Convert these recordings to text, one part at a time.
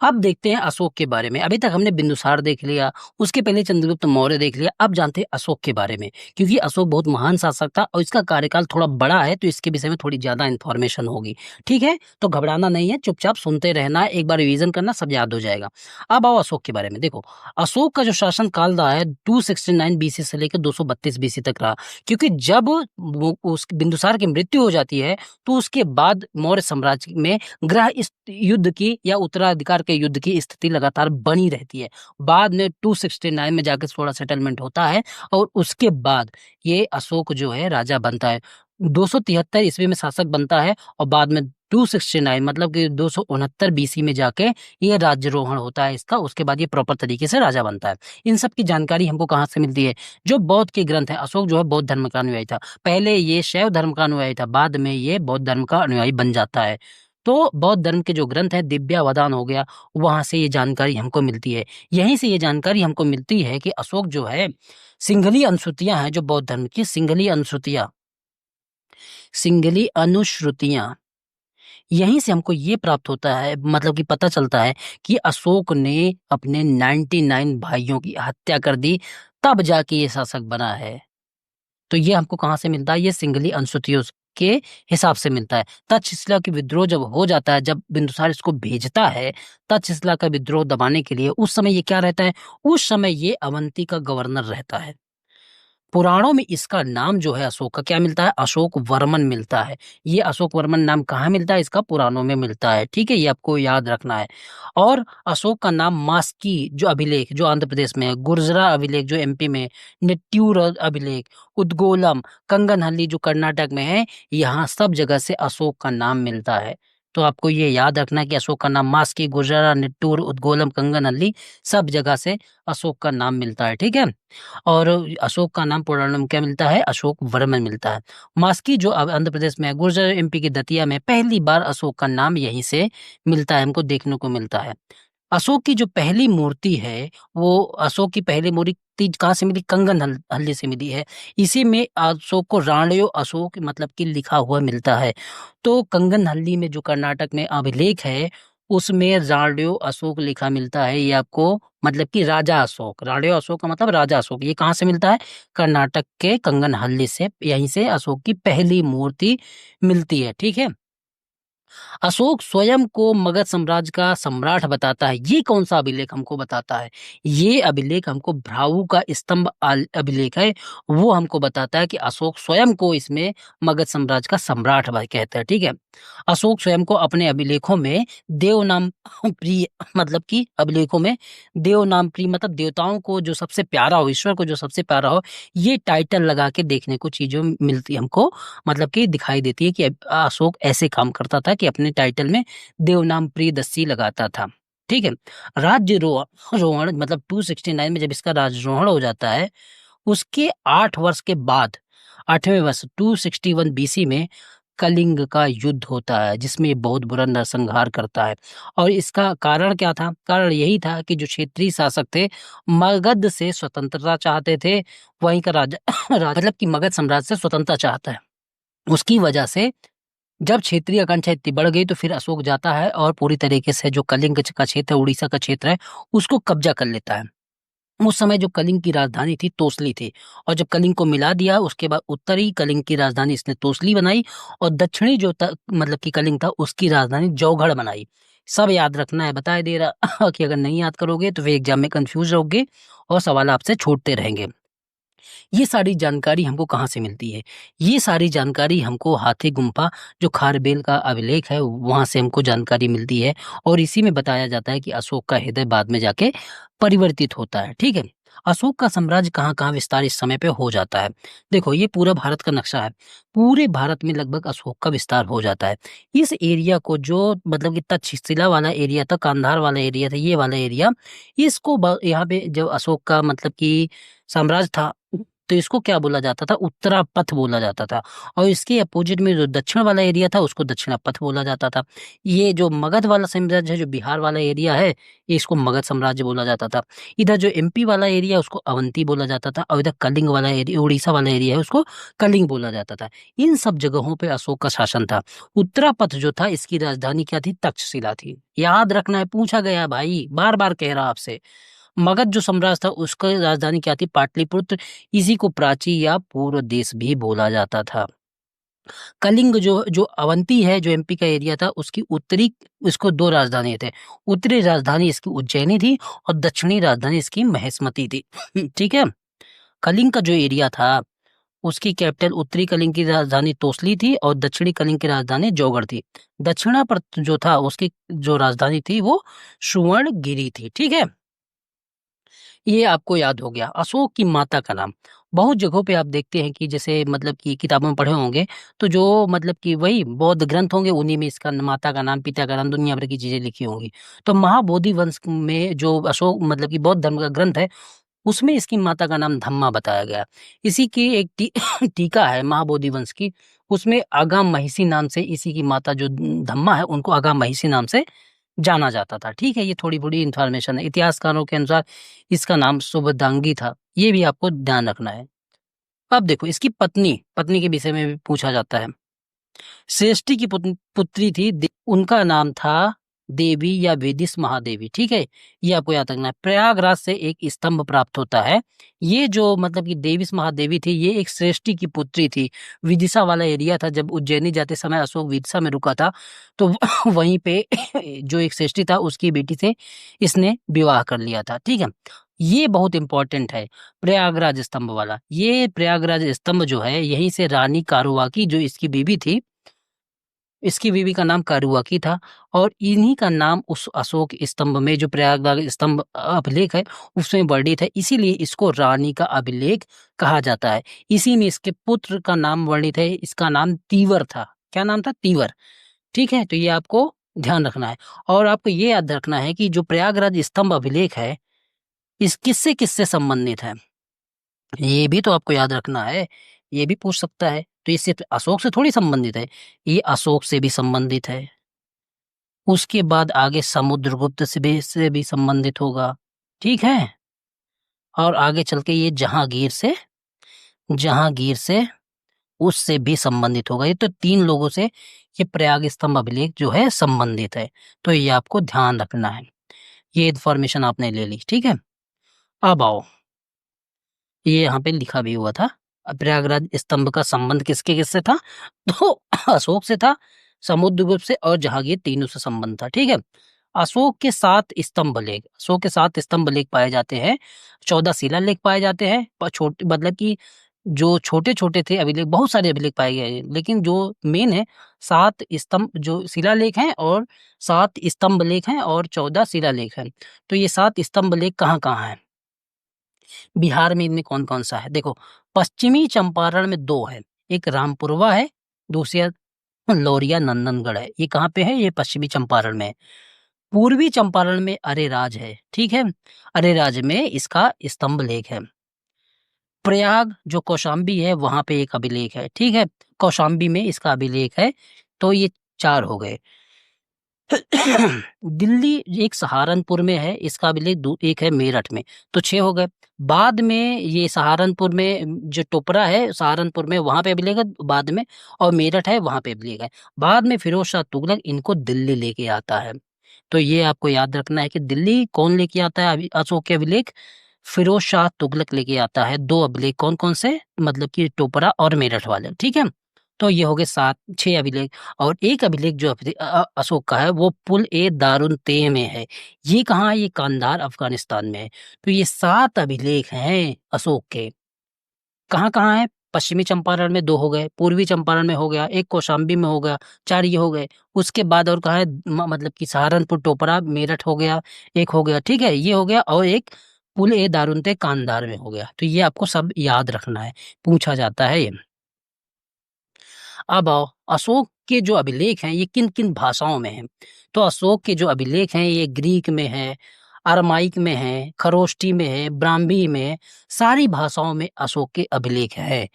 अब देखते हैं अशोक के बारे में। अभी तक हमने बिंदुसार देख लिया, उसके पहले चंद्रगुप्त मौर्य देख लिया। अब जानते हैं अशोक के बारे में, क्योंकि अशोक बहुत महान शासक था और इसका कार्यकाल थोड़ा बड़ा है, तो इसके विषय में थोड़ी ज्यादा इंफॉर्मेशन होगी। ठीक है, तो घबराना नहीं है, चुपचाप सुनते रहना, एक बार रिवीजन करना, सब याद हो जाएगा। अब आओ अशोक के बारे में। देखो, अशोक का जो शासन काल रहा है 269 बीसी से लेकर 232 बीसी तक रहा। क्योंकि जब उस बिंदुसार की मृत्यु हो जाती है, तो उसके बाद मौर्य साम्राज्य में ग्रह इस युद्ध की या उत्तराधिकार के युद्ध की स्थिति लगातार बनी रहती है। बाद में 269 में जाकर थोड़ा सेटलमेंट होता है और उसके बाद ये अशोक जो है राजा बनता है। 273 ईस्वी में शासक बनता है और बाद में 269 मतलब कि 269 बीसी में जाके ये राज्यरोहण होता है इसका। उसके बाद ये प्रॉपर तरीके से राजा बनता है। इन सब की जानकारी हमको कहाँ से मिलती है? जो बौद्ध के ग्रंथ है। अशोक जो है बौद्ध धर्म का अनुयायी था। पहले ये शैव धर्म का अनुयायी था, बाद में ये बौद्ध धर्म का अनुयायी बन जाता है। तो बौद्ध धर्म के जो ग्रंथ है, दिव्यावदान हो गया, वहां से ये जानकारी हमको मिलती है। यहीं से ये जानकारी हमको मिलती है कि अशोक जो है, सिंघली अनुश्रुतियां हैं जो बौद्ध धर्म की, सिंघली अनुश्रुतियां, यहीं से हमको ये प्राप्त होता है, मतलब कि पता चलता है कि अशोक ने अपने 99 भाइयों की हत्या कर दी, तब जाके ये शासक बना है। तो ये हमको कहाँ से मिलता है? ये सिंघली अनुसूचियों के हिसाब से मिलता है। तक्षशिला की विद्रोह जब हो जाता है, जब बिंदुसार इसको भेजता है तक्षशिला का विद्रोह दबाने के लिए, उस समय ये क्या रहता है? उस समय ये अवंती का गवर्नर रहता है। पुराणों में इसका नाम जो है अशोक का क्या मिलता है? अशोक वर्मन मिलता है। ये अशोक वर्मन नाम कहाँ मिलता है? इसका पुराणों में मिलता है। ठीक है, ये आपको याद रखना है। और अशोक का नाम मास्की जो अभिलेख जो आंध्र प्रदेश में है, गुर्जरा अभिलेख जो एमपी में, निट्यूर अभिलेख, उद्गोलम, कंगनहल्ली जो कर्नाटक में है, यहाँ सब जगह से अशोक का नाम मिलता है। तो आपको ये याद रखना है कि अशोक का नाम मास्की, गुर्जरा, निट्टूर, उद्गोलम, कंगनहल्ली, सब जगह से अशोक का नाम मिलता है। ठीक है, और अशोक का नाम पुराणों में क्या मिलता है? अशोक वर्मन मिलता है। मास्की जो अब आंध्र प्रदेश में है, गुर्जर एमपी की दतिया में, पहली बार अशोक का नाम यहीं से मिलता है, हमको देखने को मिलता है। अशोक की जो पहली मूर्ति है, वो अशोक की पहली मूर्ति कहाँ से मिली? हल्ली से मिली है। इसी में अशोक को राणयो अशोक मतलब कि लिखा हुआ मिलता है। तो कंगनहल्ली में जो कर्नाटक में अभिलेख है, उसमें राणयो अशोक लिखा मिलता है। ये आपको मतलब कि राजा अशोक, राणयो अशोक का मतलब राजा अशोक, ये कहाँ से मिलता है? कर्नाटक के कंगनहल्ली से। यहीं से अशोक की पहली मूर्ति मिलती है। ठीक है, अशोक स्वयं को मगध साम्राज्य का सम्राट बताता है। ये कौन सा अभिलेख हमको बताता है? ये अभिलेख हमको भ्राऊ का स्तंभ अभिलेख है, वो हमको बताता है कि अशोक स्वयं को इसमें मगध साम्राज्य का सम्राट कहता है। ठीक है, अशोक स्वयं को अपने अभिलेखों में देव नाम प्रिय मतलब कि अभिलेखों में देव नाम प्रिय मतलब देवताओं को जो सबसे प्यारा हो, ईश्वर को जो सबसे प्यारा हो, ये टाइटल लगा के देखने को चीजों मिलती है हमको, मतलब कि दिखाई देती है कि अशोक ऐसे काम करता था कि अपने टाइटल में देवनाम प्रियदर्शी लगाता था। ठीक है, रोहण मतलब 269 में जब इसका राजरोहण हो जाता है, उसके 8 वर्ष के बाद 8वें वर्ष 261 बीसी में कलिंग का युद्ध होता है, जिसमें ये बहुत बुरा नरसंहार करता है। और इसका कारण क्या था? कारण यही था कि जो क्षेत्रीय शासक थे, मगध से स्वतंत्रता चाहते थे। वहीं का राजा मतलब कि मगध साम्राज्य से स्वतंत्रता चाहता है। उसकी वजह से जब क्षेत्रीय आकांक्षा इतनी बढ़ गई, तो फिर अशोक जाता है और पूरी तरीके से जो कलिंग का क्षेत्र है, उड़ीसा का क्षेत्र है, उसको कब्जा कर लेता है। उस समय जो कलिंग की राजधानी थी तोसली थी, और जब कलिंग को मिला दिया, उसके बाद उत्तरी कलिंग की राजधानी इसने तोसली बनाई, और दक्षिणी जो मतलब कि कलिंग था, उसकी राजधानी जौगढ़ बनाई। सब याद रखना है, बता दे रहा कि अगर नहीं याद करोगे तो फिर एग्जाम में कंफ्यूज रहोगे और सवाल आपसे छूटते रहेंगे। ये सारी जानकारी हमको कहाँ से मिलती है? ये सारी जानकारी हमको हाथी गुम्फा जो खारबेल का अभिलेख है, वहां से हमको जानकारी मिलती है। और इसी में बताया जाता है कि अशोक का हृदय बाद में जाके परिवर्तित होता है। ठीक है, अशोक का साम्राज्य कहाँ कहाँ विस्तार इस समय पे हो जाता है। देखो, ये पूरा भारत का नक्शा है। पूरे भारत में लगभग अशोक का विस्तार हो जाता है। इस एरिया को जो मतलब कि तक्षशिला वाला एरिया था, कांधार वाला एरिया था, ये वाला एरिया, इसको यहाँ पे जब अशोक का मतलब कि साम्राज्य था, तो इसको क्या बोला जाता था, उत्तरापथ बोला जाता था। और इसके अपोजिट में जो दक्षिण वाला एरिया था उसको दक्षिणापथ बोला जाता था। ये जो मगध वाला साम्राज्य है, जो बिहार वाला एरिया है, ये इसको मगध साम्राज्य बोला जाता था। इधर जो एमपी वाला एरिया उसको अवंती बोला जाता था, और इधर कलिंग वाला एरिया, उड़ीसा वाला एरिया है, उसको कलिंग बोला जाता था। इन सब जगहों पे अशोक का शासन था। उत्तरापथ जो था इसकी राजधानी क्या थी, तक्षशिला थी। याद रखना है, पूछा गया है भाई, बार बार कह रहा आपसे। मगध जो साम्राज्य था उसका राजधानी क्या थी, पाटलिपुत्र। इसी को प्राची या पूर्व देश भी बोला जाता था। कलिंग जो जो अवंती है, जो एमपी का एरिया था, उसकी उत्तरी, इसको दो राजधानी थे। उत्तरी राजधानी इसकी उज्जैनी थी और दक्षिणी राजधानी इसकी महेशमती थी। ठीक है। कलिंग का जो एरिया था उसकी कैपिटल, उत्तरी कलिंग की राजधानी तोसली थी और दक्षिणी कलिंग की राजधानी जौगढ़ थी। दक्षिणा पर जो था उसकी जो राजधानी थी वो सुवर्णगिरी थी। ठीक है, ये आपको याद हो गया। अशोक की माता का नाम, बहुत जगहों पे आप देखते हैं कि जैसे मतलब कि किताबों में पढ़े होंगे, तो जो मतलब कि वही बौद्ध ग्रंथ होंगे उन्हीं में इसका माता का नाम, पिता का नाम, दुनिया भर की चीजें लिखी होंगी। तो महाबोधि वंश में जो अशोक मतलब कि बौद्ध धर्म का ग्रंथ है उसमें इसकी माता का नाम धम्मा बताया गया। इसी की एक टीका है महाबोधि वंश की, उसमें आगाम महिषी नाम से इसी की माता जो धम्मा है उनको आगाम महिषी नाम से जाना जाता था। ठीक है, ये थोड़ी बड़ी इंफॉर्मेशन है। इतिहासकारों के अनुसार इसका नाम सुबदांगी था, ये भी आपको ध्यान रखना है। अब देखो इसकी पत्नी, पत्नी के विषय में भी पूछा जाता है। श्रेष्ठी की पुत्री थी, उनका नाम था देवी या वेदिस महादेवी। ठीक है, ये आपको याद रखना है। प्रयागराज से एक स्तंभ प्राप्त होता है। ये जो मतलब कि देवीस महादेवी थी, ये एक श्रेष्ठी की पुत्री थी। विदिशा वाला एरिया था, जब उज्जैनी जाते समय अशोक विदिशा में रुका था, तो वहीं पे जो एक श्रेष्ठी था उसकी बेटी से इसने विवाह कर लिया था। ठीक है, ये बहुत इंपॉर्टेंट है, प्रयागराज स्तंभ वाला। ये प्रयागराज स्तंभ जो है, यहीं से रानी कारुवाकी जो इसकी बीवी थी, इसकी बीवी का नाम कारुवाकी था, और इन्हीं का नाम उस अशोक स्तंभ में, जो प्रयागराज स्तंभ अभिलेख है उसमें वर्णित है, इसीलिए इसको रानी का अभिलेख कहा जाता है। इसी में इसके पुत्र का नाम वर्णित है, इसका नाम तीवर था। क्या नाम था, तीवर। ठीक है, तो ये आपको ध्यान रखना है। और आपको ये याद रखना है कि जो प्रयागराज स्तंभ अभिलेख है, इस किससे किससे संबंधित है, ये भी तो आपको याद रखना है। ये भी पूछ सकता है, तो ये सिर्फ अशोक से थोड़ी संबंधित है, ये अशोक से भी संबंधित है। उसके बाद आगे समुद्रगुप्त से भी संबंधित होगा। ठीक है, और आगे चल के ये जहांगीर से उससे भी संबंधित होगा। ये तो तीन लोगों से ये प्रयाग स्तंभ अभिलेख जो है संबंधित है, तो ये आपको ध्यान रखना है। ये इन्फॉर्मेशन आपने ले ली। ठीक है, अब आओ, ये यहाँ पे लिखा भी हुआ था, प्रयागराज स्तंभ का संबंध किसके किससे था, तो अशोक से था, समुद्रगुप्त से और जहांगीर, तीनों से संबंध था। ठीक है, अशोक के 7 स्तंभ लेख पाए जाते हैं। 14 शिलालेख पाए जाते हैं, पर छोटे मतलब कि जो छोटे छोटे थे अभिलेख, बहुत सारे अभिलेख पाए गए हैं, लेकिन जो मेन है 7 स्तंभ जो शिलालेख हैं, और 7 स्तंभ लेख हैं, और 14 शिलालेख हैं। तो ये 7 स्तंभ लेख कहाँ कहाँ है, बिहार में इनमें कौन कौन सा है, देखो। पश्चिमी चंपारण में 2 है, एक रामपुरवा है, दूसरा लौरिया नंदनगढ़ है। ये कहाँ पे है, ये पश्चिमी चंपारण में है। पूर्वी चंपारण में अरेराज है। ठीक है, अरेराज में इसका स्तंभ लेख है। प्रयाग जो कौशाम्बी है वहां पे एक अभिलेख है। ठीक है, कौशाम्बी में इसका अभिलेख है। तो ये 4 हो गए। दिल्ली एक सहारनपुर में है, इसका अभिलेख एक है मेरठ में, तो 6 हो गए। बाद में ये सहारनपुर में जो टोपरा है, सहारनपुर में वहां पे अभिलेख है बाद में, और मेरठ है वहां पे अभिलेख है। बाद में फिरोज शाह तुगलक इनको दिल्ली लेके आता है। तो ये आपको याद रखना है कि दिल्ली कौन लेके आता है अशोक के अभिलेख, फिरोज शाह तुगलक लेके आता है। 2 अभिलेख कौन कौन से, मतलब कि टोपरा और मेरठ वाले। ठीक है, तो ये हो गए 6 अभिलेख। और एक अभिलेख जो अशोक का है वो पुल ए दारुन ते में है। ये कहाँ है, ये कांधार अफगानिस्तान में है। तो ये 7 अभिलेख हैं अशोक के। कहाँ कहाँ है, पश्चिमी चंपारण में 2 हो गए, पूर्वी चंपारण में हो गया, एक कौशाम्बी में हो गया, 4 ये हो गए। उसके बाद और कहाँ है, मतलब कि सहारनपुर, टोपरा, मेरठ हो गया, एक हो गया। ठीक है, ये हो गया, और एक पुल ए दारुन ते कांधार में हो गया। तो ये आपको सब याद रखना है, पूछा जाता है ये। अब आओ, अशोक के जो अभिलेख हैं ये किन किन भाषाओं में हैं। तो अशोक के जो अभिलेख हैं ये ग्रीक में है, अरमाइक में है, खरोष्टी में है, ब्राह्मी में है, सारी भाषाओं में अशोक के अभिलेख है।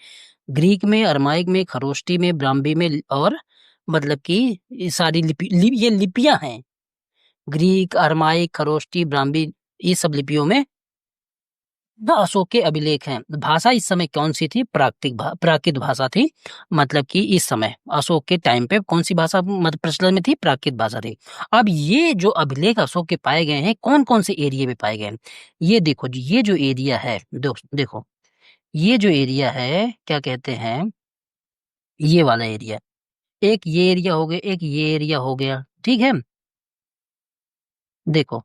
ग्रीक में, अरमाइक में, खरोष्टी में, ब्राह्मी में और मतलब कि ये सारी ये लिपियां हैं। ग्रीक, अरमाइक, खरोष्टी, ब्राह्मी, ये सब लिपियों में अशोक के अभिलेख हैं। भाषा इस समय कौन सी थी? प्राकृत भाषा थी। मतलब कि इस समय अशोक के टाइम पे कौन सी भाषा मतलब प्रचलन में थी? प्राकृत भाषा थी। अब ये जो अभिलेख अशोक के पाए गए हैं, कौन कौन से एरिया में पाए गए हैं? ये देखो जी, ये जो एरिया है, देखो ये जो एरिया है, क्या कहते हैं, ये वाला एरिया, एक ये एरिया हो गया, एक ये एरिया हो गया, ठीक है। देखो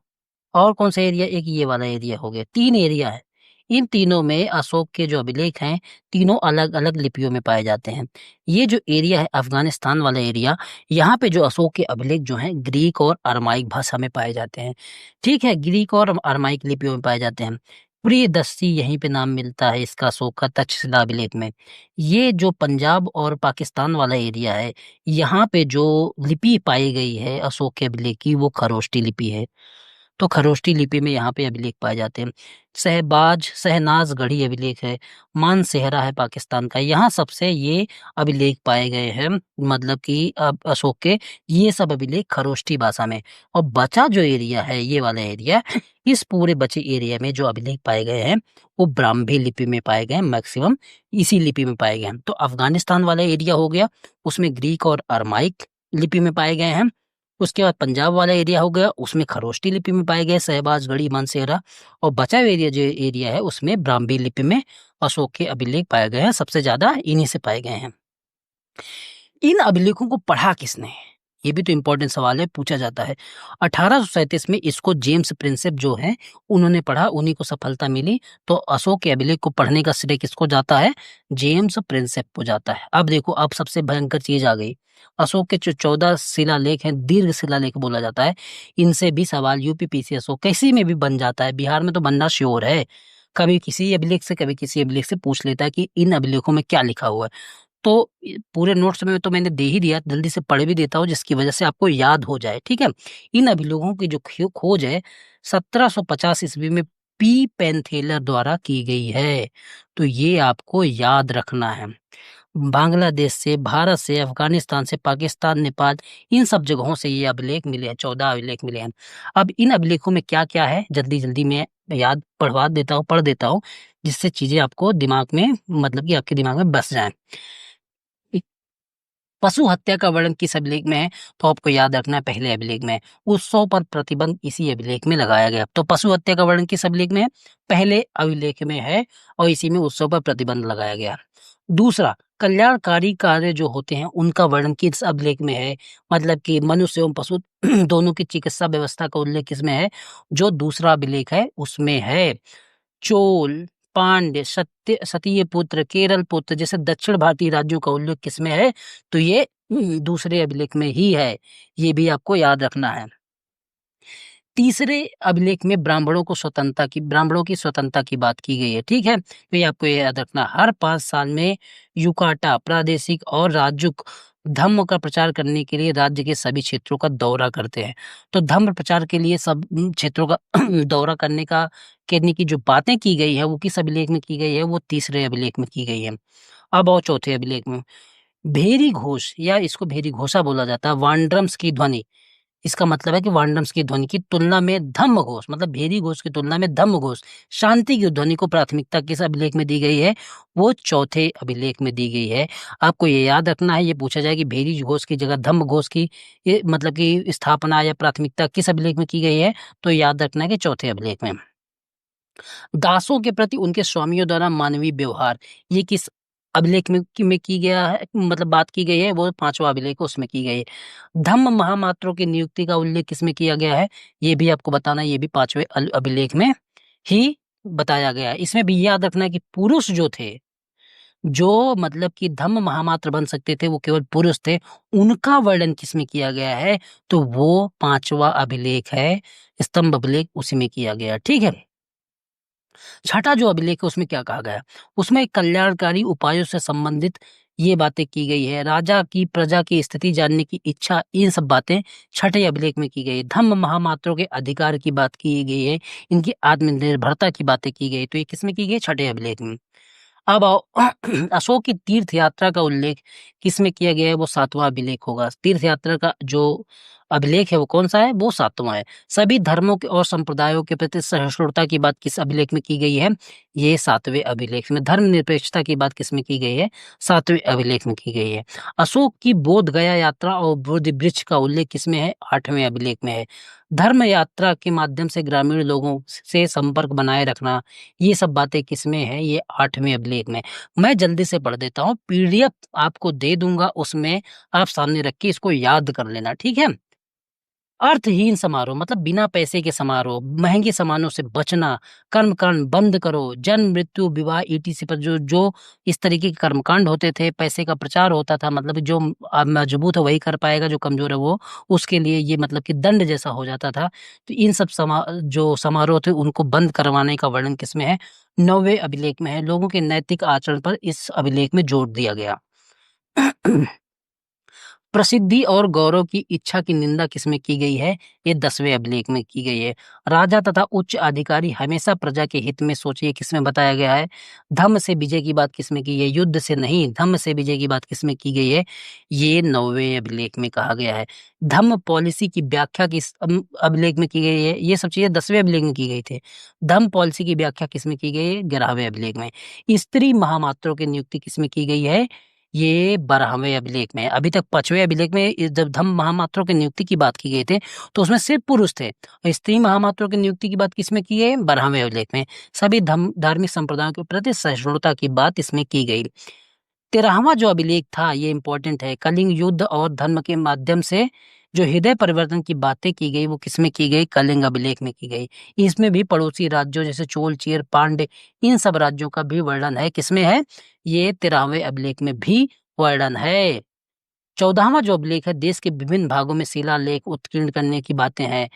और कौन सा एरिया? एक ये वाला एरिया हो गया, 3 एरिया है। इन तीनों में अशोक के जो अभिलेख हैं, तीनों अलग अलग लिपियों में पाए जाते हैं। ये जो एरिया है अफगानिस्तान वाला एरिया, यहाँ पे जो अशोक के अभिलेख जो हैं ग्रीक और अरमाइक भाषा में पाए जाते हैं। ठीक है, ग्रीक और अरमाइक लिपियों में पाए जाते हैं। प्रियदर्शी यहीं पे नाम मिलता है इसका, अशोक का तक्षशिला अभिलेख में। ये जो पंजाब और पाकिस्तान वाला एरिया है, यहाँ पे जो लिपि पाई गई है अशोक के अभिलेख की, वो खरोष्टी लिपि है। तो खरोष्टी लिपि में यहाँ पे अभिलेख पाए जाते हैं। शहनाज गढ़ी अभिलेख है। मानसेहरा है पाकिस्तान का, यहाँ सबसे ये अभिलेख पाए गए हैं। मतलब कि अब अशोक के ये सब अभिलेख खरोष्टी भाषा में। और बचा जो एरिया है, ये वाला एरिया, इस पूरे बचे एरिया में जो अभिलेख पाए गए हैं, वो ब्राह्मी लिपि में पाए गए हैं। मैक्सिमम इसी लिपि में पाए गए हैं। तो अफगानिस्तान वाला एरिया हो गया, उसमें ग्रीक और अरमाइक लिपि में पाए गए हैं। उसके बाद पंजाब वाला एरिया हो गया, उसमें खरोष्टी लिपि में पाए गए शहबाजगढ़ी, मानसेहरा। और बचा हुआ एरिया जो एरिया है, उसमें ब्राह्मी लिपि में अशोक के अभिलेख पाए गए हैं। सबसे ज्यादा इन्हीं से पाए गए हैं। इन अभिलेखों को पढ़ा किसने? ये भी तो इम्पोर्टेंट सवाल है, पूछा जाता है। 1837 में इसको जेम्स प्रिंसेप जो है, उन्होंने पढ़ा, उन्हीं को सफलता मिली। तो अशोक के अभिलेख को पढ़ने का श्रेय किसको जाता है? जेम्स प्रिंसेप को जाता है। अब देखो, अब सबसे भयंकर चीज आ गई। अशोक के जो 14 शिलालेख हैं, दीर्घ शिलालेख बोला जाता है, इनसे भी सवाल यूपीपीसी अशोक कैसी में भी बन जाता है। बिहार में तो बनना श्योर है। कभी किसी अभिलेख से, कभी किसी अभिलेख से पूछ लेता है कि इन अभिलेखों में क्या लिखा हुआ है। तो पूरे नोट्स में तो मैंने दे ही दिया, जल्दी से पढ़ भी देता हूँ जिसकी वजह से आपको याद हो जाए। ठीक है, इन अभिलेखों की जो खोज है 1750 ईस्वी में पी पेनथेलर द्वारा की गई है। तो ये आपको याद रखना है। बांग्लादेश से, भारत से, अफगानिस्तान से, पाकिस्तान, नेपाल, इन सब जगहों से ये अभिलेख मिले हैं। 14 अभिलेख मिले हैं। अब इन अभिलेखों में क्या क्या है, जल्दी जल्दी मैं याद पढ़वा देता हूँ, पढ़ देता हूँ, जिससे चीजें आपको दिमाग में, मतलब कि आपके दिमाग में बस जाए। पशु हत्या का वर्णन किस अभिलेख में है? तो आपको याद रखना है, पहले अभिलेख में। उत्सव पर प्रतिबंध इसी अभिलेख में लगाया गया। तो पशु हत्या का वर्णन किस अभिलेख में है? पहले अभिलेख में है, और इसी में उत्सव पर प्रतिबंध लगाया गया। दूसरा, कल्याणकारी कार्य जो होते हैं, उनका वर्णन किस अभिलेख में है? मतलब कि मनुष्य एवं पशु दोनों की चिकित्सा व्यवस्था का उल्लेख किसमें है? जो दूसरा अभिलेख है उसमें है। चोल, पांड्य, सतीय पुत्र, केरल पुत्र जैसे दक्षिण भारतीय राज्यों का उल्लेख किसमें है? तो ये दूसरे अभिलेख में ही है। ये भी आपको याद रखना है। तीसरे अभिलेख में ब्राह्मणों की स्वतंत्रता की बात की गई है। ठीक है, तो ये आपको याद रखना। हर 5 साल में युकाटा प्रादेशिक और राज्युक धर्म का प्रचार करने के लिए राज्य के सभी क्षेत्रों का दौरा करते हैं। तो धर्म प्रचार के लिए सब क्षेत्रों का दौरा करने की जो बातें की गई है, वो किस अभिलेख में की गई है? वो तीसरे अभिलेख में की गई है। अब और चौथे अभिलेख में, भेरी घोष या इसको भेरी घोषा बोला जाता है, वांड्रम्स की ध्वनि। इसका मतलब है कि वांड्रम्स की ध्वनि की तुलना में धम्म घोष, मतलब भेरी घोष की तुलना में धम्म घोष, शांति की ध्वनि को प्राथमिकता किस अभिलेख में दी गई है? वो चौथे अभिलेख में दी गई है। आपको ये याद रखना है, ये पूछा जाए कि भेरी घोष की जगह धम्म घोष की ये मतलब कि स्थापना या प्राथमिकता किस अभिलेख में की गई है? तो याद रखना है कि चौथे अभिलेख में। दासों के प्रति उनके स्वामियों द्वारा मानवीय व्यवहार, ये किस अभिलेख में की गया है, मतलब बात की गई है? वो 5वां अभिलेख उसमें की गई है। धम्म महामात्रों की नियुक्ति का उल्लेख किसमें किया गया है? ये भी आपको बताना है, ये भी 5वें अभिलेख में ही बताया गया है। इसमें भी याद रखना है कि पुरुष जो थे, जो मतलब कि धम्म महामात्र बन सकते थे, वो केवल पुरुष थे। उनका वर्णन किसमें किया गया है? तो वो 5वां अभिलेख है, स्तंभ अभिलेख, उसी में किया गया। ठीक है, छठा जो अभिलेख है उसमें क्या कहा गया? उसमें कल्याणकारी उपायों से संबंधित ये बातें की गई है। राजा की प्रजा की स्थिति जानने की इच्छा, ये सब बातें छठे अभिलेख में की गई है। धम्म महामात्रों के अधिकार की बात की गई है, इनकी आत्मनिर्भरता की बातें की गई, तो ये किसमें की गई? छठे अभिलेख में। अब आओ अशोक की तीर्थ यात्रा का उल्लेख किसमें किया गया है? वो सातवां अभिलेख होगा। तीर्थ यात्रा का जो अभिलेख है वो कौन सा है? वो सातवां है। सभी धर्मों के और संप्रदायों के प्रति सहिष्णुता की बात किस अभिलेख में की गई है? ये सातवें अभिलेख में। धर्मनिरपेक्षता की बात किसमें की गई है? सातवें अभिलेख में की गई है। अशोक की बोध गया यात्रा और बोधि वृक्ष का उल्लेख किसमें है? आठवें अभिलेख में है। धर्म यात्रा के माध्यम से ग्रामीण लोगों से संपर्क बनाए रखना, ये सब बातें किसमें है? ये आठवें अभिलेख में। मैं जल्दी से पढ़ देता हूँ, पीडीएफ आपको दे दूंगा, उसमें आप सामने रख के इसको याद कर लेना, ठीक है? अर्थहीन समारोह मतलब बिना पैसे के समारोह, महंगे सामानों से बचना, कर्मकांड बंद करो, जन्म मृत्यु विवाह ईटीसी पर जो जो इस तरीके के कर्मकांड होते थे, पैसे का प्रचार होता था, मतलब जो मजबूत है वही कर पाएगा, जो कमजोर है वो उसके लिए ये मतलब कि दंड जैसा हो जाता था। तो इन सब जो समारोह थे उनको बंद करवाने का वर्णन किसमें है? नौवें अभिलेख में है। लोगों के नैतिक आचरण पर इस अभिलेख में जोर दिया गया। प्रसिद्धि और गौरव की इच्छा की निंदा किसमें की गई है? ये 10वें अभिलेख में की गई है। राजा तथा उच्च अधिकारी हमेशा प्रजा के हित में सोचिए, किसमें बताया गया है? धम्म से विजय की बात किसमें की है? युद्ध से नहीं, धम्म से विजय की बात किसमें की गई है? ये 9वें अभिलेख में कहा गया है। धम्म पॉलिसी की व्याख्या किस अभिलेख में की गई है? ये सब चीजें 10वें अभिलेख में की गई थी। धम्म पॉलिसी की व्याख्या किसमें की गई है? 11वें अभिलेख में। स्त्री महामात्रों की नियुक्ति किसमें की गई है? ये 12वें अभिलेख में है। अभी तक 5वें अभिलेख में जब धम्म महामात्रों की नियुक्ति की बात की गई थी तो उसमें सिर्फ पुरुष थे, और स्त्री महामात्रों की नियुक्ति की बात किसमें की है? 12वें अभिलेख में। सभी धार्मिक संप्रदायों के प्रति सहिष्णुता की बात इसमें की गई। 13वां जो अभिलेख था ये इंपॉर्टेंट है। कलिंग युद्ध और धर्म के माध्यम से जो हृदय परिवर्तन की बातें की गई वो किसमें की गई? कलिंग अभिलेख में की गई। इसमें भी पड़ोसी राज्यों जैसे चोल चेर पांड्य, इन सब राज्यों का भी वर्णन है। किसमें है? ये 13वें अभिलेख में भी वर्णन है। 14वां जो अभिलेख है, देश के विभिन्न भागों में शिलालेख उत्कीर्ण करने की बातें हैं,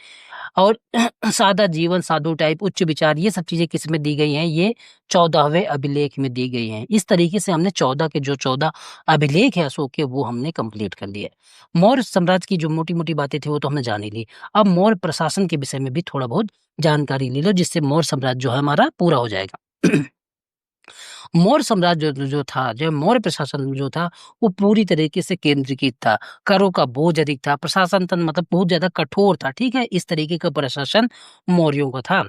और सादा जीवन, साधु टाइप, उच्च विचार, ये सब चीजें किसमें दी गई हैं? ये 14वें अभिलेख में दी गई हैं। इस तरीके से हमने 14 के जो 14 अभिलेख है अशोक के वो हमने कंप्लीट कर लिए। मौर्य साम्राज्य की जो मोटी मोटी बातें थी वो तो हमने जान ही ली। अब मौर्य प्रशासन के विषय में भी थोड़ा बहुत जानकारी ले लो, जिससे मौर्य साम्राज्य जो है हमारा पूरा हो जाएगा। मौर्य साम्राज्य जो था, जो मौर्य प्रशासन जो था वो पूरी तरीके से केंद्रीकृत था। करों का बोझ अधिक था, प्रशासन तंत्र मतलब बहुत ज्यादा कठोर था, ठीक है? इस तरीके का प्रशासन मौर्यों का था।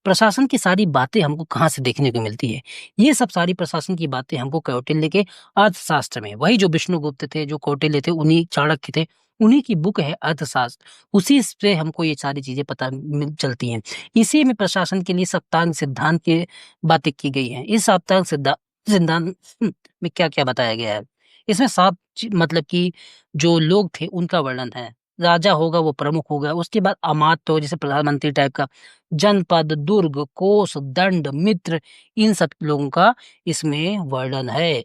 प्रशासन की सारी बातें हमको कहाँ से देखने को मिलती है? ये सब सारी प्रशासन की बातें हमको कौटिल्य के अर्थशास्त्र में, वही जो विष्णुगुप्त थे, जो कौटिल्य थे, उन्हीं चाणक्य थे, उन्हीं की बुक है अर्थशास्त्र, उसी से हमको ये सारी चीजें पता चलती हैं। इसी में प्रशासन के लिए सप्तांग सिद्धांत की बातें की गई हैं। इस सप्तांग सिद्धांत में क्या-क्या बताया गया है? इसमें 7 मतलब कि जो लोग थे उनका वर्णन है। राजा होगा वो प्रमुख होगा, उसके बाद अमात्य हो जैसे प्रधानमंत्री टाइप का, जनपद, दुर्ग, कोष, दंड, मित्र, इन सब लोगों का इसमें वर्णन है।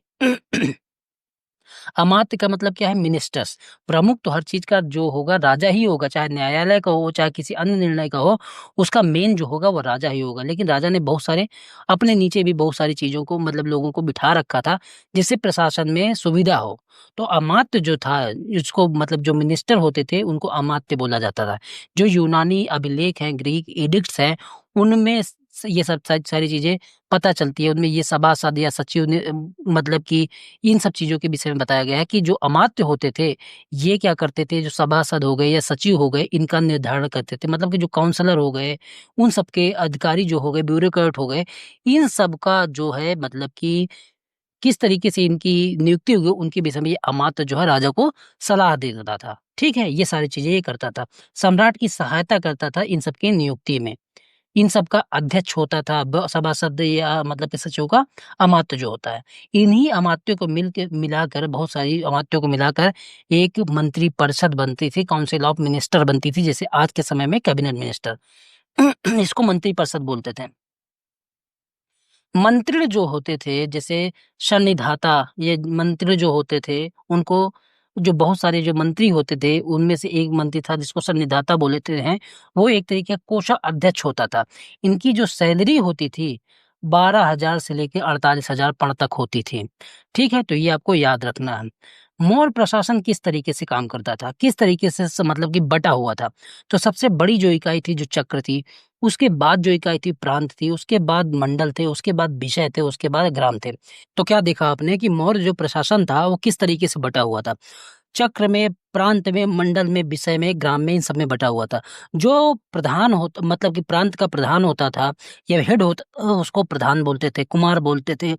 अमात्य का मतलब क्या है? मिनिस्टर्स। प्रमुख तो हर चीज का जो होगा राजा ही होगा, चाहे न्यायालय का हो, चाहे किसी अन्य निर्णय का हो, उसका मेन जो होगा वो राजा ही होगा। लेकिन राजा ने बहुत सारे अपने नीचे भी बहुत सारी चीजों को मतलब लोगों को बिठा रखा था जिससे प्रशासन में सुविधा हो। तो अमात्य जो था, इसको मतलब जो मिनिस्टर होते थे उनको अमात्य बोला जाता था। जो यूनानी अभिलेख हैं, ग्रीक एडिक्ट्स हैं, उनमें ये सब सारी चीजें पता चलती है। उनमें ये सभासद या सचिव ने मतलब कि इन सब चीज़ों के विषय में बताया गया है कि जो अमात्य होते थे, ये क्या करते थे, जो सभासद हो गए या सचिव हो गए, इनका निर्धारण करते थे। मतलब कि जो काउंसलर हो गए, उन सब के अधिकारी जो हो गए, ब्यूरोक्रेट हो गए, इन सब का जो है मतलब कि किस तरीके से इनकी नियुक्ति होगी, उनके विषय में ये अमात्य जो है राजा को सलाह दे देता था। ठीक है? ये सारी चीज़ें ये करता था। सम्राट की सहायता करता था इन सब की नियुक्ति में। इन सब का अध्यक्ष होता था सभासद या मतलब कि सचिव का अमात्य जो होता है। इन्हीं अमात्यों को मिलाकर बहुत सारी अमात्यों को मिलाकर एक मंत्री परिषद बनती थी, काउंसिल ऑफ मिनिस्टर बनती थी, जैसे आज के समय में कैबिनेट मिनिस्टर। इसको मंत्री परिषद बोलते थे। मंत्री जो होते थे जैसे सन्निधाता, ये मंत्री जो होते थे उनको, जो बहुत सारे जो मंत्री होते थे उनमें से एक मंत्री था जिसको सन्निधाता बोलते हैं, वो एक तरीके का कोषाध्यक्ष होता था। इनकी जो सैलरी होती थी 12,000 से लेकर 48,000 पण तक होती थी। ठीक है, तो ये आपको याद रखना है। मौर्य प्रशासन किस तरीके से काम करता था, किस तरीके से मतलब कि बटा हुआ था। तो सबसे बड़ी जो इकाई थी जो चक्र थी, उसके बाद जो इकाई थी प्रांत थी, उसके बाद मंडल थे, उसके बाद विषय थे, उसके बाद ग्राम थे। तो क्या देखा आपने कि मौर्य जो प्रशासन था वो किस तरीके से बटा हुआ था। चक्र में, प्रांत में, मंडल में, विषय में, ग्राम में, इन सब में बटा हुआ था। जो प्रधान होता मतलब कि प्रांत का प्रधान होता था या हेड होता उसको प्रधान बोलते थे, कुमार बोलते थे,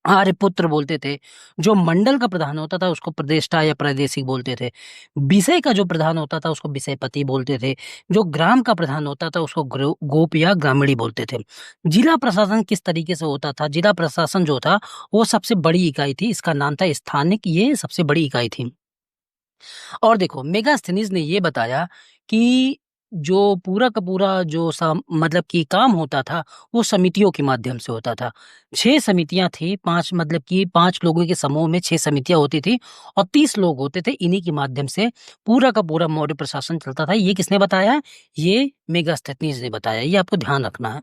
आर्यपुत्र बोलते थे। जो मंडल का प्रधान होता था उसको प्रदेष्टा या प्रादेशिक बोलते थे। विषय का जो प्रधान होता था उसको विषयपति बोलते थे। जो ग्राम का प्रधान होता था उसको गोप या ग्रामीणी बोलते थे। जिला प्रशासन किस तरीके से होता था, जिला प्रशासन जो था वो सबसे बड़ी इकाई थी, इसका नाम था स्थानिक, ये सबसे बड़ी इकाई थी। और देखो मेगास्थनीज ने ये बताया कि जो पूरा का पूरा जो मतलब कि काम होता था वो समितियों के माध्यम से होता था। 6 समितियां थी, 5 मतलब कि 5 लोगों के समूह में 6 समितियां होती थी और 30 लोग होते थे। इन्हीं के माध्यम से पूरा का पूरा मौर्य प्रशासन चलता था। ये किसने बताया? ये मेगास्थनीज ने बताया। ये आपको ध्यान रखना है।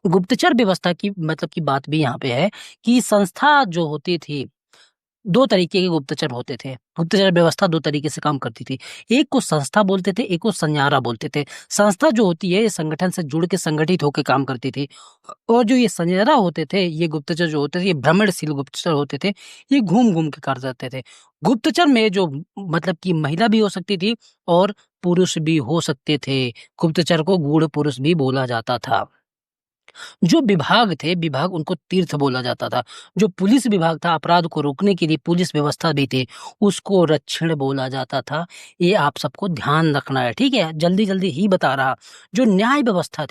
गुप्तचर व्यवस्था की मतलब की बात भी यहाँ पे है कि संस्था जो होती थी, 2 तरीके के गुप्तचर होते थे। गुप्तचर व्यवस्था 2 तरीके से काम करती थी। एक को संस्था बोलते थे, एक को संयारा बोलते थे। संस्था जो होती है, ये संगठन से जुड़ के संगठित होके काम करती थी। और जो ये संयारा होते थे, ये गुप्तचर जो होते थे, ये भ्रमणशील गुप्तचर होते थे। ये घूम-घूम के कार्य करते थे। गुप्तचर में जो मतलब कि महिला भी हो सकती थी और पुरुष भी हो सकते थे। गुप्तचर को गूढ़ पुरुष भी बोला जाता था। जो विभाग थे, विभाग उनको तीर्थ बोला जाता था। जो पुलिस विभाग था, अपराध को रोकने के लिए पुलिस व्यवस्था भी थी, उसको रक्षण बोला जाता था। ये आप सबको ध्यान रखना है, ठीक है? जल्दी-जल्दी ही बता रहा। जो न्याय व्यवस्था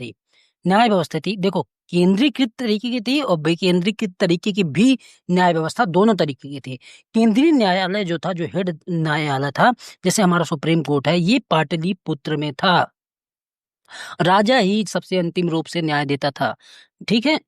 थी, देखो केंद्रीकृत तरीके की थी और विकेंद्रीकृत तरीके की भी न्याय व्यवस्था दोनों तरीके की थी। केंद्रीय न्यायालय जो था, जो हेड न्यायालय था, जैसे हमारा सुप्रीम कोर्ट है, ये पाटलिपुत्र में था। राजा ही सबसे अंतिम रूप से न्याय देता था, ठीक है?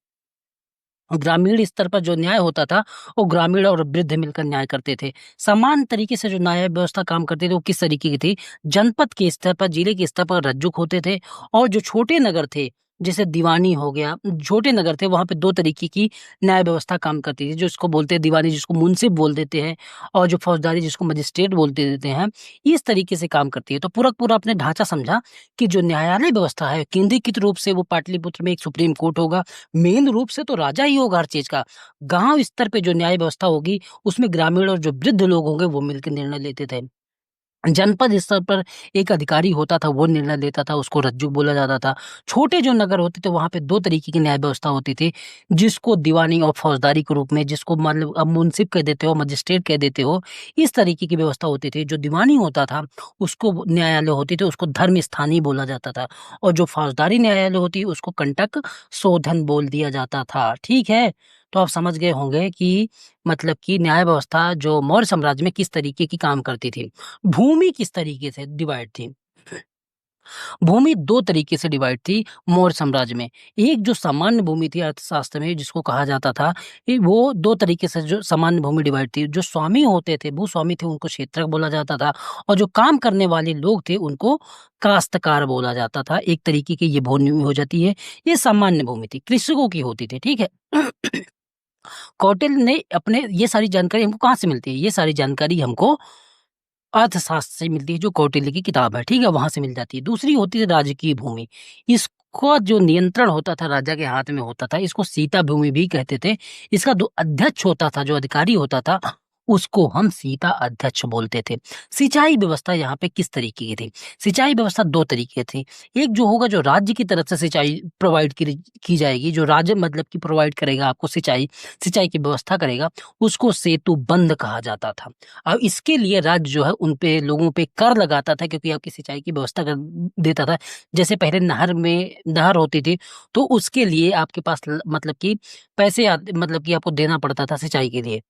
ग्रामीण स्तर पर जो न्याय होता था, वो ग्रामीण और वृद्ध मिलकर न्याय करते थे। समान तरीके से जो न्याय व्यवस्था काम करती थी, वो किस तरीके की थी? जनपद के स्तर पर, जिले के स्तर पर रज्जुक होते थे और जो छोटे नगर थे, जैसे दीवानी हो गया, छोटे नगर थे, वहाँ पे 2 तरीके की न्याय व्यवस्था काम करती थी। जो इसको बोलते हैं दीवानी, जिसको मुंसिफ बोल देते हैं, और जो फौजदारी, जिसको मजिस्ट्रेट बोलते देते हैं, इस तरीके से काम करती है। तो पूरा का पूरा आपने ढांचा समझा कि जो न्यायालय व्यवस्था है, केंद्रीकृत रूप से वो पाटलिपुत्र में एक सुप्रीम कोर्ट होगा। मेन रूप से तो राजा ही होगा हर चीज का। गांव स्तर पे जो न्याय व्यवस्था होगी, उसमें ग्रामीण और जो वृद्ध लोग होंगे वो मिलकर निर्णय लेते थे। जनपद स्तर पर एक अधिकारी होता था, वो निर्णय लेता था, उसको रज्जुक बोला जाता था। छोटे जो नगर होते थे, वहां पे 2 तरीके की न्याय व्यवस्था होती थी, जिसको दीवानी और फौजदारी के रूप में, जिसको मतलब अब मुंसिफ कह देते हो, मजिस्ट्रेट कह देते हो, इस तरीके की व्यवस्था होती थी। जो दीवानी होता था, उसको न्यायालय होती थी, उसको धर्म स्थानीय बोला जाता था, और जो फौजदारी न्यायालय होती है, उसको कंटक शोधन बोल दिया जाता था। ठीक है, तो आप समझ गए होंगे कि मतलब कि न्याय व्यवस्था जो मौर्य साम्राज्य में किस तरीके की काम करती थी। भूमि किस तरीके से डिवाइड थी? भूमि 2 तरीके से डिवाइड थी मौर्य साम्राज्य में। एक जो सामान्य भूमि थी अर्थशास्त्र में, जिसको कहा जाता था, वो 2 तरीके से जो सामान्य भूमि डिवाइड थी। जो स्वामी होते थे, भूस्वामी थे, उनको क्षेत्रज्ञ बोला जाता था, और जो काम करने वाले लोग थे, उनको काश्तकार बोला जाता था। एक तरीके की ये भूमि हो जाती है। ये सामान्य भूमि थी, कृषकों की होती थी, ठीक है? कौटिल्य ने अपने ये सारी जानकारी हमको कहाँ से मिलती है? ये सारी जानकारी हमको अर्थशास्त्र से मिलती है, जो कौटिल्य की किताब है, ठीक है? वहाँ से मिल जाती है। दूसरी होती है राजकीय भूमि। इसका जो नियंत्रण होता था, राजा के हाथ में होता था। इसको सीता भूमि भी कहते थे। इसका जो अध्यक्ष होता था, जो अधिकारी होता था, उसको हम सीता अध्यक्ष बोलते थे। सिंचाई व्यवस्था यहाँ पे किस तरीके की थी? सिंचाई व्यवस्था 2 तरीके थी। एक जो होगा, जो राज्य की तरफ से सिंचाई प्रोवाइड की जाएगी, जो राज्य मतलब कि प्रोवाइड करेगा आपको सिंचाई की व्यवस्था करेगा, उसको सेतु बंध कहा जाता था। अब इसके लिए राज्य जो है उन पे लोगों पे कर लगाता था, क्योंकि आपकी सिंचाई की व्यवस्था कर देता था। जैसे पहले नहर होती थी, तो उसके लिए आपके पास मतलब कि पैसे मतलब कि आपको देना पड़ता था सिंचाई के लिए।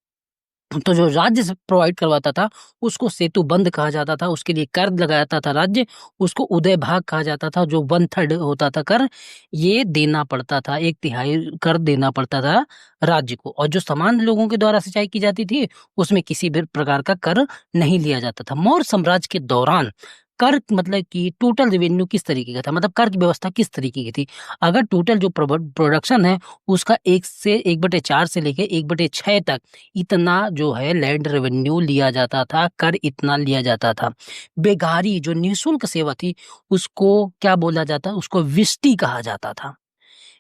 तो जो राज्य से प्रोवाइड करवाता था, उसको सेतु बंध कहा जाता था। उसके लिए कर लगाता था राज्य, उसको उदय भाग कहा जाता था। जो 1/3 होता था कर, ये देना पड़ता था, 1/3 कर देना पड़ता था राज्य को। और जो सामान्य लोगों के द्वारा सिंचाई की जाती थी, उसमें किसी भी प्रकार का कर नहीं लिया जाता था। मौर्य साम्राज्य के दौरान कर मतलब कि टोटल रेवेन्यू किस तरीके का था, मतलब कर की व्यवस्था किस तरीके की थी। अगर टोटल जो प्रोडक्शन है उसका 1/4 से लेके 1/6 तक इतना जो है लैंड रेवेन्यू लिया जाता था, कर इतना लिया जाता था। बेगारी जो निःशुल्क सेवा थी उसको क्या बोला जाता, उसको विष्टि कहा जाता था।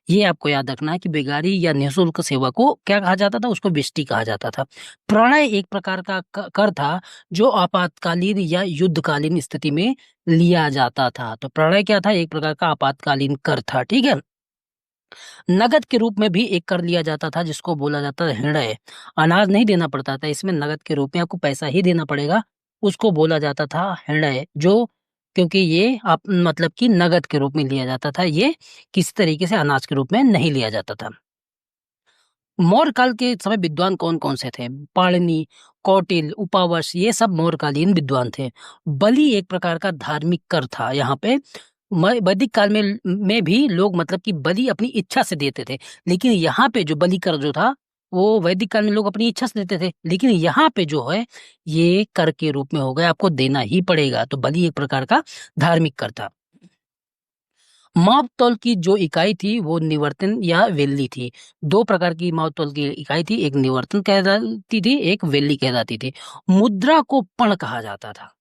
ये आपको याद रखना है कि बेगारी या निःशुल्क सेवा को क्या कहा जाता था, उसको विष्टि कहा जाता था। प्रणय एक प्रकार का कर था जो आपातकालीन या युद्धकालीन स्थिति में लिया जाता था। तो प्रणय क्या था, एक प्रकार का आपातकालीन कर था, ठीक है। नगद के रूप में भी एक कर लिया जाता था जिसको बोला जाता था हृणय। अनाज नहीं देना पड़ता था, इसमें नगद के रूप में आपको पैसा ही देना पड़ेगा, उसको बोला जाता था हृणय। जो क्योंकि ये आप मतलब कि नगद के रूप में लिया जाता था, ये किसी तरीके से अनाज के रूप में नहीं लिया जाता था। मौर्य काल के समय विद्वान कौन कौन से थे, पाणिनि, कौटिल्य, उपावश, ये सब मौर्यकालीन विद्वान थे। बलि एक प्रकार का धार्मिक कर था। यहाँ पे वैदिक काल में भी लोग मतलब कि बलि अपनी इच्छा से देते थे, लेकिन यहाँ पे जो बलि कर जो था वो वैदिक काल में लोग अपनी इच्छा से देते थे, लेकिन यहाँ पे जो है ये कर के रूप में हो गया, आपको देना ही पड़ेगा। तो बलि एक प्रकार का धार्मिक कर था। माप तौल की जो इकाई थी वो निवर्तन या वेल्ली थी। दो प्रकार की माप तौल की इकाई थी, एक निवर्तन कहलाती थी, एक वेल्ली कहलाती थी। मुद्रा को पण कहा जाता था।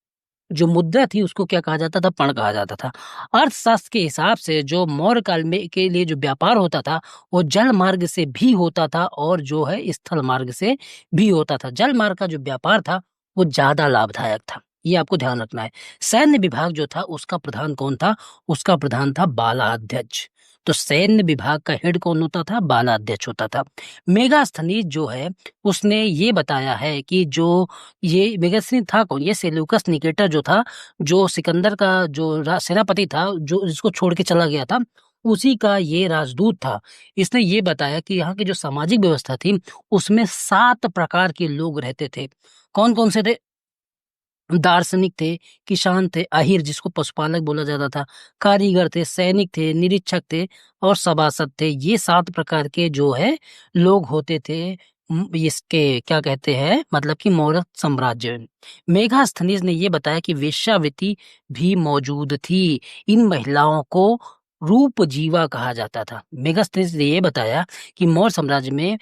जो मुद्रा थी उसको क्या कहा जाता था, पण कहा जाता था। अर्थशास्त्र के हिसाब से जो मौर्य काल में के लिए जो व्यापार होता था वो जल मार्ग से भी होता था और जो है स्थल मार्ग से भी होता था। जल मार्ग का जो व्यापार था वो ज्यादा लाभदायक था, ये आपको ध्यान रखना है। सैन्य विभाग जो था उसका प्रधान कौन था, उसका प्रधान था बालाध्यक्ष। तो सैन्य विभाग का हेड कौन होता था, बालाध्यक्ष होता था। मेगास्थनीज जो है उसने ये बताया है कि जो ये मेगास्थनीज था कौन, ये सेल्यूकस निकेटर जो था, जो सिकंदर का जो सेनापति था, जो जिसको छोड़ के चला गया था, उसी का ये राजदूत था। इसने ये बताया कि यहाँ की जो सामाजिक व्यवस्था थी उसमें 7 प्रकार के लोग रहते थे। कौन कौन से थे, दार्शनिक थे, किसान थे, अहीर जिसको पशुपालक बोला जाता था, कारीगर थे, सैनिक थे, निरीक्षक थे और सभासद थे। ये 7 प्रकार के जो है लोग होते थे। इसके क्या कहते हैं मतलब कि मौर्य साम्राज्य में। मेगास्थनीज ने ये बताया कि वेश्यावृत्ति भी मौजूद थी। इन महिलाओं को रूप जीवा कहा जाता था। मेगास्थनीज ने ये बताया कि मौर्य साम्राज्य में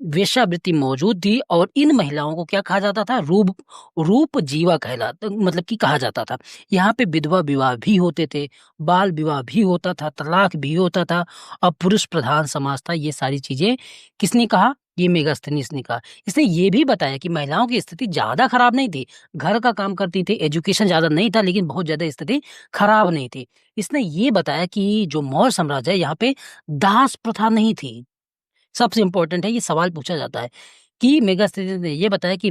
वेश्यावृत्ति मौजूद थी और इन महिलाओं को क्या कहा जाता था, रूप रूप जीवा कहलाता मतलब कि कहा जाता था। यहाँ पे विधवा विवाह भी होते थे, बाल विवाह भी होता था, तलाक भी होता था और पुरुष प्रधान समाज था। ये सारी चीजें किसने कहा, ये मेगास्थनीज ने कहा। इसने ये भी बताया कि महिलाओं की स्थिति ज्यादा खराब नहीं थी, घर का काम करती थी, एजुकेशन ज्यादा नहीं था, लेकिन बहुत ज्यादा स्थिति खराब नहीं थी। इसने ये बताया कि जो मौर्य साम्राज्य है यहाँ पे दास प्रथा नहीं थी। सबसे इंपॉर्टेंट है, ये सवाल पूछा जाता है कि मेगास्थनीज ने ये बताया कि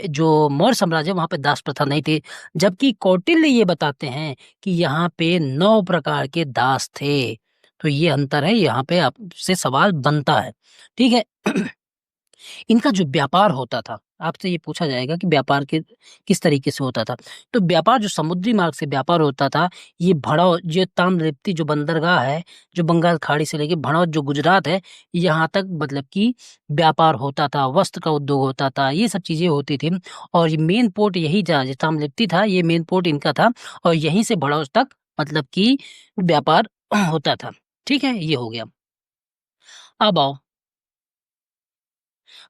जो मौर्य साम्राज्य वहां पे दास प्रथा नहीं थी, जबकि कौटिल्य ये बताते हैं कि यहाँ पे 9 प्रकार के दास थे। तो ये अंतर है, यहाँ पे आपसे सवाल बनता है, ठीक है। इनका जो व्यापार होता था, आपसे ये पूछा जाएगा कि व्यापार के किस तरीके से होता था। तो व्यापार जो समुद्री मार्ग से व्यापार होता था, ये भड़ौत, ये ताम्रलिप्ति जो बंदरगाह है, जो बंगाल खाड़ी से लेके भड़ौत जो गुजरात है, यहाँ तक मतलब कि व्यापार होता था, वस्त्र का उद्योग होता था, ये सब चीजें होती थी। और ये मेन पोर्ट यही था, जो ताम्रलिप्ति था ये मेन पोर्ट इनका था, और यहीं से भड़ौत तक मतलब कि व्यापार होता था, ठीक है। ये हो गया। अब आओ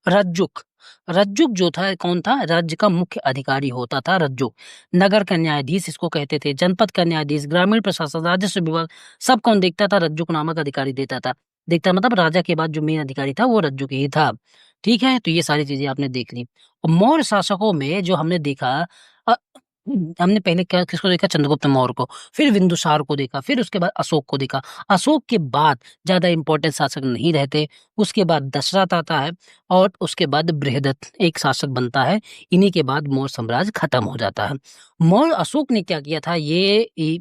रज्जुक। रज्जुक जो था कौन था, राज्य का मुख्य अधिकारी होता था रज्जुक। नगर का न्यायाधीश इसको कहते थे, जनपद का न्यायाधीश, ग्रामीण प्रशासन, राजस्व विभाग, सब कौन देखता था, रज्जुक नामक अधिकारी देता था। देखता मतलब राजा के बाद जो मेन अधिकारी था वो रज्जुक ही था, ठीक है। तो ये सारी चीजें आपने देख ली। और मौर्य शासकों में जो हमने देखा, अ, हमने पहले क्या किसको देखा, चंद्रगुप्त मौर्य को, फिर बिंदुसार को देखा, फिर उसके बाद अशोक को देखा। अशोक के बाद ज्यादा इंपॉर्टेंट शासक नहीं रहते, उसके बाद दशरथ आता है और उसके बाद बृहदत्त एक शासक बनता है। इन्हीं के बाद मौर्य साम्राज्य खत्म हो जाता है। मौर्य अशोक ने क्या किया था,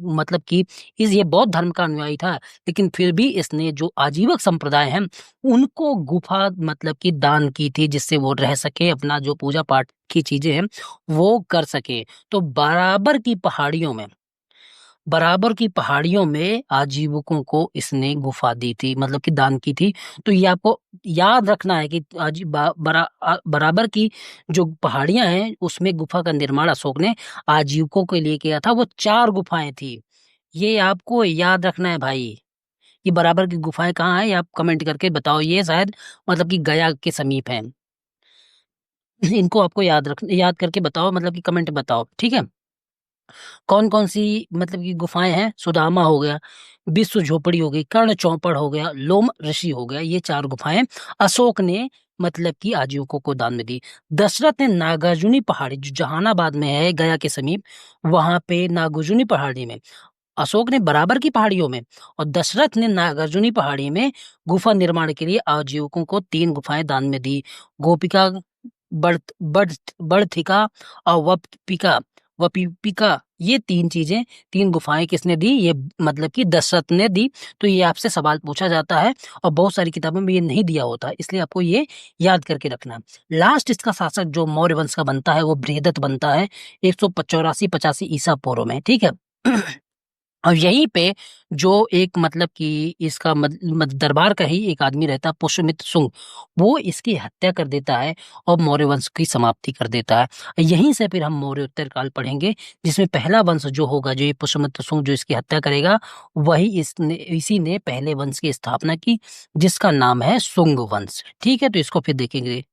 मतलब कि ये बौद्ध धर्म का अनुयायी था, लेकिन फिर भी इसने जो आजीवक संप्रदाय है उनको गुफा मतलब कि दान की थी, जिससे वो रह सके, अपना जो पूजा पाठ की चीजें हैं वो कर सके। तो बराबर की पहाड़ियों में बराबर की पहाड़ियों में आजीविकों को इसने गुफा दी थी, मतलब कि दान की थी। तो ये आपको याद रखना है कि बराबर की जो पहाड़ियां हैं उसमें गुफा का निर्माण अशोक ने आजीविकों के लिए किया था। वो 4 गुफाएं थी, ये आपको याद रखना है भाई। कि बराबर की गुफाएं कहाँ हैं, ये आप कमेंट करके बताओ। ये शायद मतलब कि गया के समीप है। इनको आपको याद करके बताओ, मतलब कि कमेंट बताओ, ठीक है। कौन कौन सी मतलब कि गुफाएं हैं? सुदामा हो गया, विश्व झोपड़ी हो गई, कर्ण चौपड़ हो गया, लोम ऋषि हो गया। ये 4 गुफाएं अशोक ने मतलब कि आजीविकों को दान में दी। दशरथ ने नागार्जुनी पहाड़ी जो जहानाबाद में है गया के समीप, वहां पे नागार्जुनी पहाड़ी में अशोक ने बराबर की पहाड़ियों में और दशरथ ने नागार्जुनी पहाड़ी में गुफा निर्माण के लिए आजीविकों को 3 गुफाएं दान में दी। गोपिका, बड़थिका और वपीपिका, ये 3 चीजें, 3 गुफाएं किसने दी? ये मतलब कि दशरथ ने दी। तो ये आपसे सवाल पूछा जाता है और बहुत सारी किताबों में ये नहीं दिया होता, इसलिए आपको ये याद करके रखना है। लास्ट इसका शासक जो मौर्य वंश का बनता है वो बृहदत्त बनता है 184-85 ईसा पूर्व में, ठीक है। और यहीं पे जो एक मतलब कि इसका दरबार का ही एक आदमी रहता है पुष्यमित्र शुंग, वो इसकी हत्या कर देता है और मौर्य वंश की समाप्ति कर देता है। यहीं से फिर हम मौर्य उत्तर काल पढ़ेंगे, जिसमें पहला वंश जो होगा, जो ये पुष्यमित्र शुंग जो इसकी हत्या करेगा, वही इसी ने पहले वंश की स्थापना की, जिसका नाम है शुंग वंश। ठीक है, तो इसको फिर देखेंगे।